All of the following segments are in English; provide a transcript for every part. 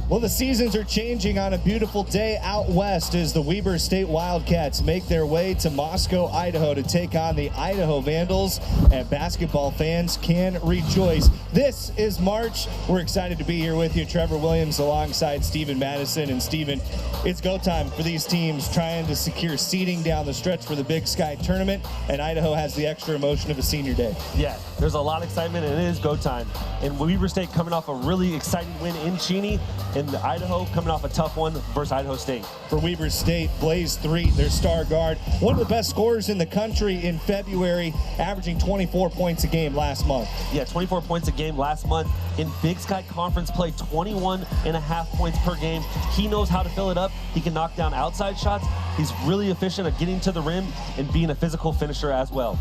Well, the seasons are changing on a beautiful day out west as the Weber State Wildcats make their way to Moscow, Idaho to take on the Idaho Vandals, and basketball fans can rejoice. This is March. We're excited to be here with you. Trevor Williams alongside Stephen Madison. And Stephen, it's go time for these teams trying to secure seeding down the stretch for the Big Sky tournament, and Idaho has the extra emotion of a senior day. Yeah, there's a lot of excitement, and it is go time. And Weber State coming off a really exciting win in Cheney, and Idaho coming off a tough one versus Idaho State. For Weber State, Blaze 3, their star guard, one of the best scorers in the country in February, averaging 24 points a game last month. Yeah, 24 points a game last month. In Big Sky Conference play, 21.5 points per game. He knows how to fill it up. He can knock down outside shots. He's really efficient at getting to the rim and being a physical finisher as well.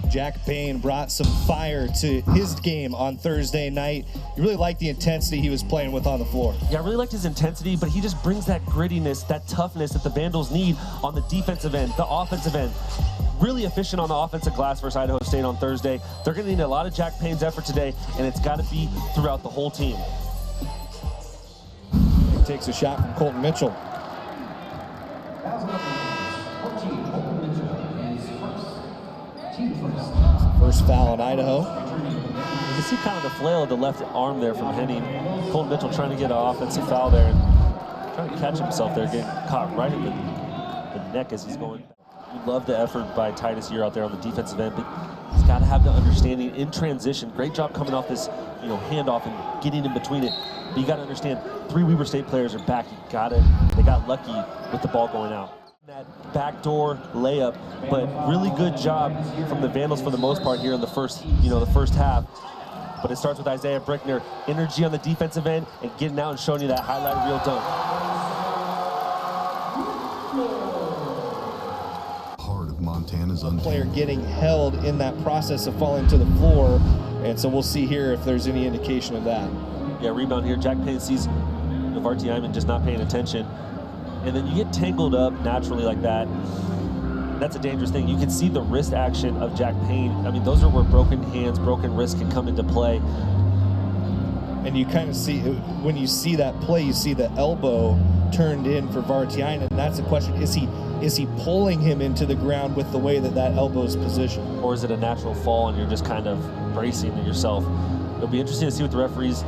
Jack Payne brought some fire to his game on Thursday night. You really liked the intensity he was playing with on the floor. Yeah, I really liked his intensity, but he just brings that grittiness, that toughness that the Vandals need on the defensive end, the offensive end. Really efficient on the offensive glass versus Idaho State on Thursday. They're going to need a lot of Jack Payne's effort today, and it's got to be throughout the whole team. He takes a shot from Colton Mitchell. First foul on Idaho. You can see kind of the flail of the left arm there from Henning. Colton Mitchell trying to get an offensive foul there and trying to catch himself there, getting caught right in the neck as he's going. We love the effort by Titus here out there on the defensive end, but he's got to have the understanding in transition. Great job coming off this, handoff and getting in between it. But you got to understand, 3 Weber State players are back. They got lucky with the ball going out. That backdoor layup, but really good job from the Vandals for the most part here in the first, the first half. But it starts with Isaiah Brickner, energy on the defensive end and getting out and showing you that highlight reel dunk. Part of Montana's player getting held in that process of falling to the floor, and so we'll see here if there's any indication of that. Yeah, rebound here. Jack Payne sees Varty Iman just not paying attention. And then you get tangled up naturally like that. That's a dangerous thing. You can see the wrist action of Jack Payne. I mean, those are where broken hands, broken wrists can come into play. And you kind of see, when you see that play, you see the elbow turned in for Vartiainen. And that's the question, is he pulling him into the ground with the way that elbow is positioned? Or is it a natural fall and you're just kind of bracing yourself? It'll be interesting to see what the referees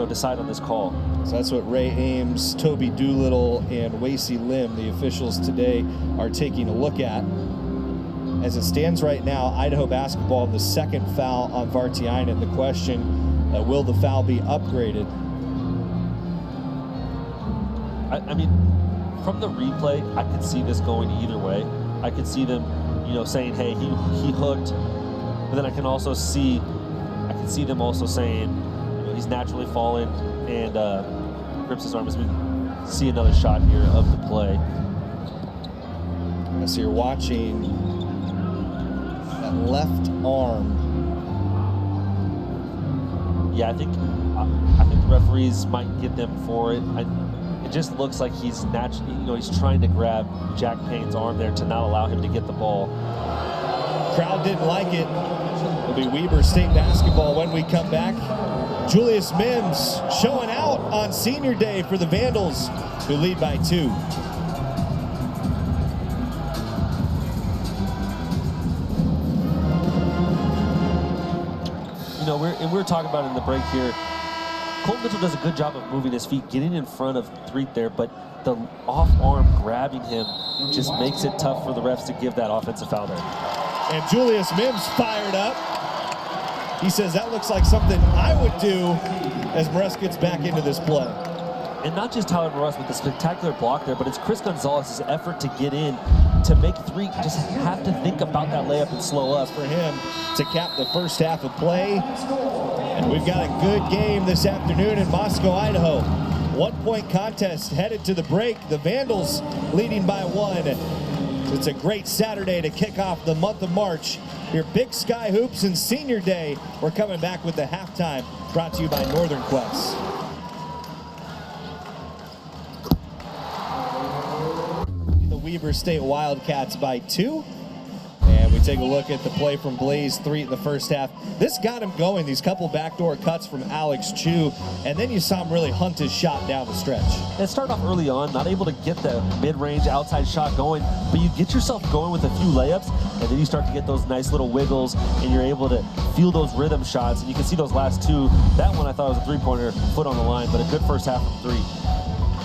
decide on this call. So that's what Ray Ames, Toby Doolittle, and Wasey Lim, the officials today, are taking a look at. As it stands right now, Idaho basketball, the second foul on Vartiainen. The question, will the foul be upgraded? I mean, from the replay, I could see this going either way. I could see them, saying, hey, he hooked, but then I can see them also saying, he's naturally fallen and grips his arm as we see another shot here of the play. So you're watching that left arm. Yeah, I think the referees might get them for it. It just looks like he's naturally, he's trying to grab Jack Payne's arm there to not allow him to get the ball. Crowd didn't like it. It'll be Weber State basketball when we come back. Julius Mims showing out on senior day for the Vandals, who lead by 2. We were talking about it in the break here. Colton Mitchell does a good job of moving his feet, getting in front of Threet there, but the off arm grabbing him just makes it tough for the refs to give that offensive foul there. And Julius Mims fired up. He says that looks like something I would do as Morris gets back into this play. And not just Tyler Morris with the spectacular block there, but it's Chris Gonzalez's effort to get in, to make 3, just have to think about that layup and slow up. For him to cap the first half of play. And we've got a good game this afternoon in Moscow, Idaho. 1-point contest headed to the break. The Vandals leading by 1. It's a great Saturday to kick off the month of March. Your Big Sky Hoops and Senior Day. We're coming back with the halftime, brought to you by Northern Quest. The Weber State Wildcats by 2. And we We take a look at the play from Blaze 3 in the first half. This got him going, these couple backdoor cuts from Alex Chu, and then you saw him really hunt his shot down the stretch. And start off early on, not able to get the mid-range outside shot going, but you get yourself going with a few layups, and then you start to get those nice little wiggles, and you're able to feel those rhythm shots. And you can see those last two. That one I thought was a three-pointer, foot on the line, but a good first half from three.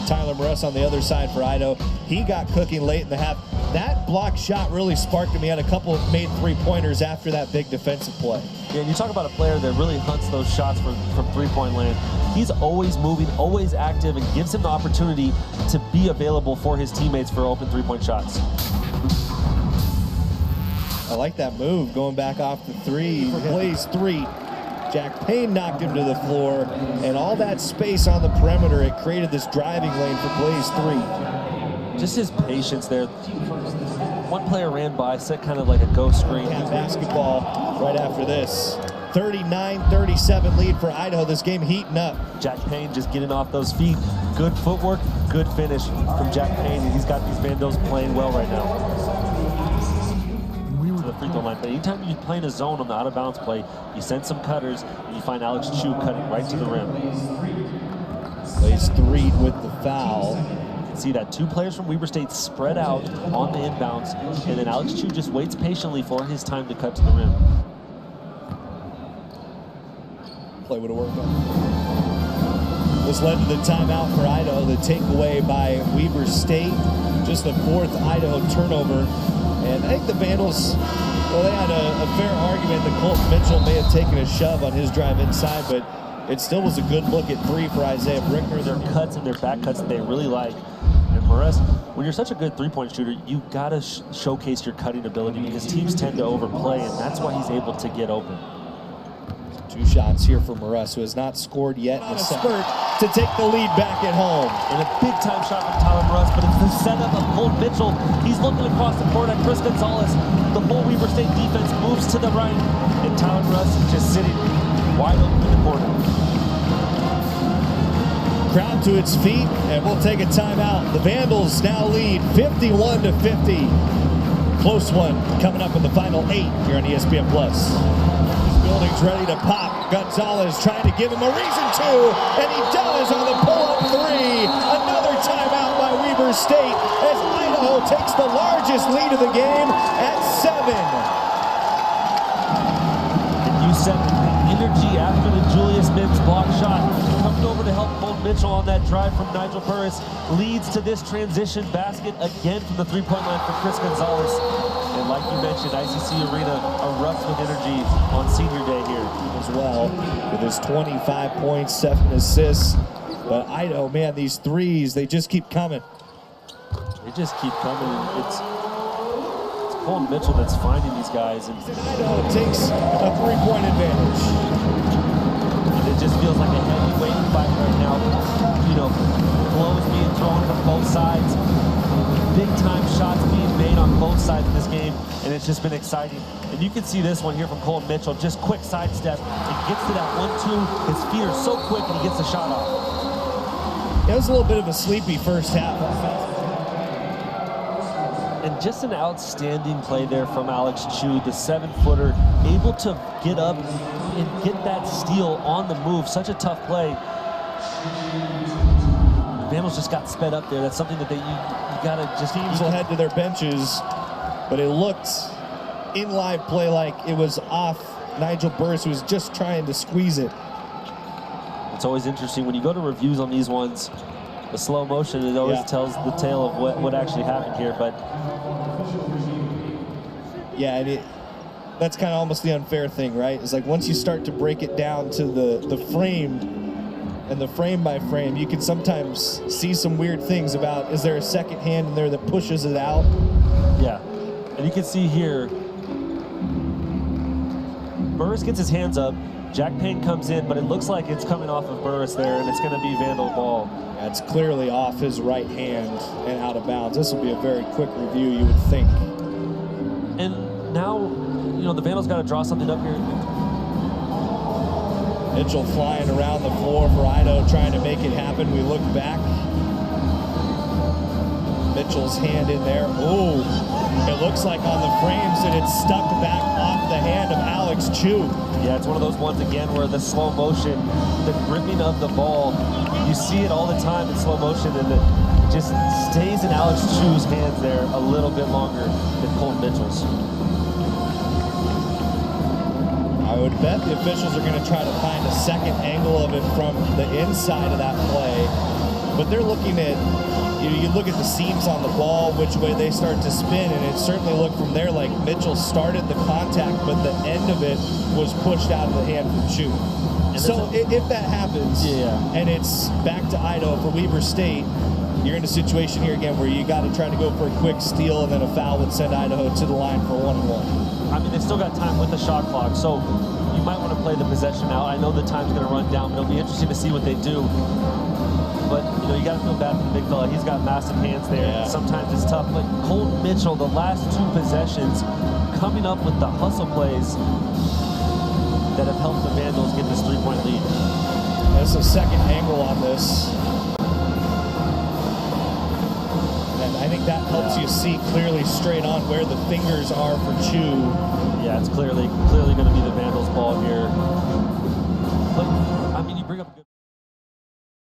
Tyler Morris on the other side for Idaho. He got cooking late in the half. That block shot really sparked him. He had a couple made three-pointers after that big defensive play. Yeah, and you talk about a player that really hunts those shots from three-point land. He's always moving, always active, and gives him the opportunity to be available for his teammates for open three-point shots. I like that move, going back off the three. Blaze 3. Jack Payne knocked him to the floor, and all that space on the perimeter, it created this driving lane for Blaze 3. Just his patience there. One player ran by, set kind of like a ghost screen. Yeah, basketball right after this. 39-37 lead for Idaho. This game heating up. Jack Payne just getting off those feet. Good footwork, good finish from Jack Payne, and he's got these Vandals playing well right now. To the free throw line. But anytime you play in a zone on the out-of-bounds play, you send some cutters, and you find Alex Chu cutting right to the rim. Blaze 3 with the foul. See that two players from Weber State spread out on the inbounds, and then Alex Chu just waits patiently for his time to cut to the rim. Play would have worked out. This led to the timeout for Idaho. The takeaway by Weber State. Just the fourth Idaho turnover. And I think the Vandals, well, they had a fair argument that Colton Mitchell may have taken a shove on his drive inside, but it still was a good look at three for Isaiah Brickner. Their cuts and their back cuts that they really like. And Morris, when you're such a good three-point shooter, you gotta showcase your cutting ability because teams tend to overplay, and that's why he's able to get open. Two shots here for Morris, who has not scored yet in the spurt to take the lead back at home. And a big-time shot from Tyler Morris, but it's the setup of Colton Mitchell. He's looking across the court at Chris Gonzalez. The whole Weber State defense moves to the right, and Tyler Morris is just sitting wide open in the corner. Crowd to its feet, and we'll take a timeout. The Vandals now lead 51-50. Close one coming up in the final 8 here on ESPN+. Building's ready to pop. Gonzalez trying to give him a reason to, and he does on the pull-up three. Another timeout by Weber State as Idaho takes the largest lead of the game at 7. And you said energy after the Julius Mims block shot. Coming over to help Colton Mitchell on that drive from Nigel Burris leads to this transition basket again from the three-point line for Chris Gonzalez. And like you mentioned, ICC Arena erupts with energy on senior day here. As well, with his 25 points, 7 assists. But Idaho, man, these threes, they just keep coming. They just keep coming. It's Colton Mitchell that's finding these guys. And Idaho takes a three-point advantage. It just feels like a heavyweight fight right now. You know, blows being thrown from both sides. Big-time shots being made on both sides of this game, and it's just been exciting. And you can see this one here from Colton Mitchell, just quick sidestep. It gets to that 1-2. His feet are so quick, and he gets the shot off. It was a little bit of a sleepy first half. And just an outstanding play there from Alex Chu, the 7-footer, able to get up and get that steal on the move. Such a tough play. Vandals just got sped up there. That's something that you gotta just... Teams will head to their benches, but it looked in live play like it was off Nigel Burris, who was just trying to squeeze it. It's always interesting when you go to reviews on these ones, the slow motion, it always tells the tale of what actually happened here, but... Yeah, and that's kind of almost the unfair thing, right? It's like once you start to break it down to the frame and the frame by frame, you can sometimes see some weird things about, is there a second hand in there that pushes it out? Yeah, and you can see here, Burris gets his hands up, Jack Payne comes in, but it looks like it's coming off of Burris there, and it's going to be Vandal ball. Yeah, it's clearly off his right hand and out of bounds. This will be a very quick review, you would think. And now, you know, the Vandals got to draw something up here. Mitchell flying around the floor for Idaho, trying to make it happen. We look back. Mitchell's hand in there. Ooh, it looks like on the frames that it's stuck back off the hand of Alex Chu. Yeah, it's one of those ones again where the slow motion, the gripping of the ball, you see it all the time in slow motion, and it just stays in Alex Chu's hands there a little bit longer than Colton Mitchell's. I would bet the officials are going to try to find a second angle of it from the inside of that play, but they're looking at, you look at the seams on the ball, which way they start to spin, and it certainly looked from there like Mitchell started the contact, but the end of it was pushed out of the hand from Chu. So if that happens, and it's back to Idaho for Weber State, you're in a situation here again where you got to try to go for a quick steal, and then a foul would send Idaho to the line for 1-1. I mean, they've still got time with the shot clock, so you might want to play the possession out. I know the time's going to run down, but it'll be interesting to see what they do. But, you know, you got to feel bad for the big fella. He's got massive hands there. Yeah. Sometimes it's tough. But Colton Mitchell, the last 2 possessions, coming up with the hustle plays that have helped the Vandals get this 3-point lead. That's the second angle on this. And I think that helps you see clearly straight on where the fingers are for Chu. Yeah, it's clearly going to be the Vandals' ball here. But, I mean, you bring up a good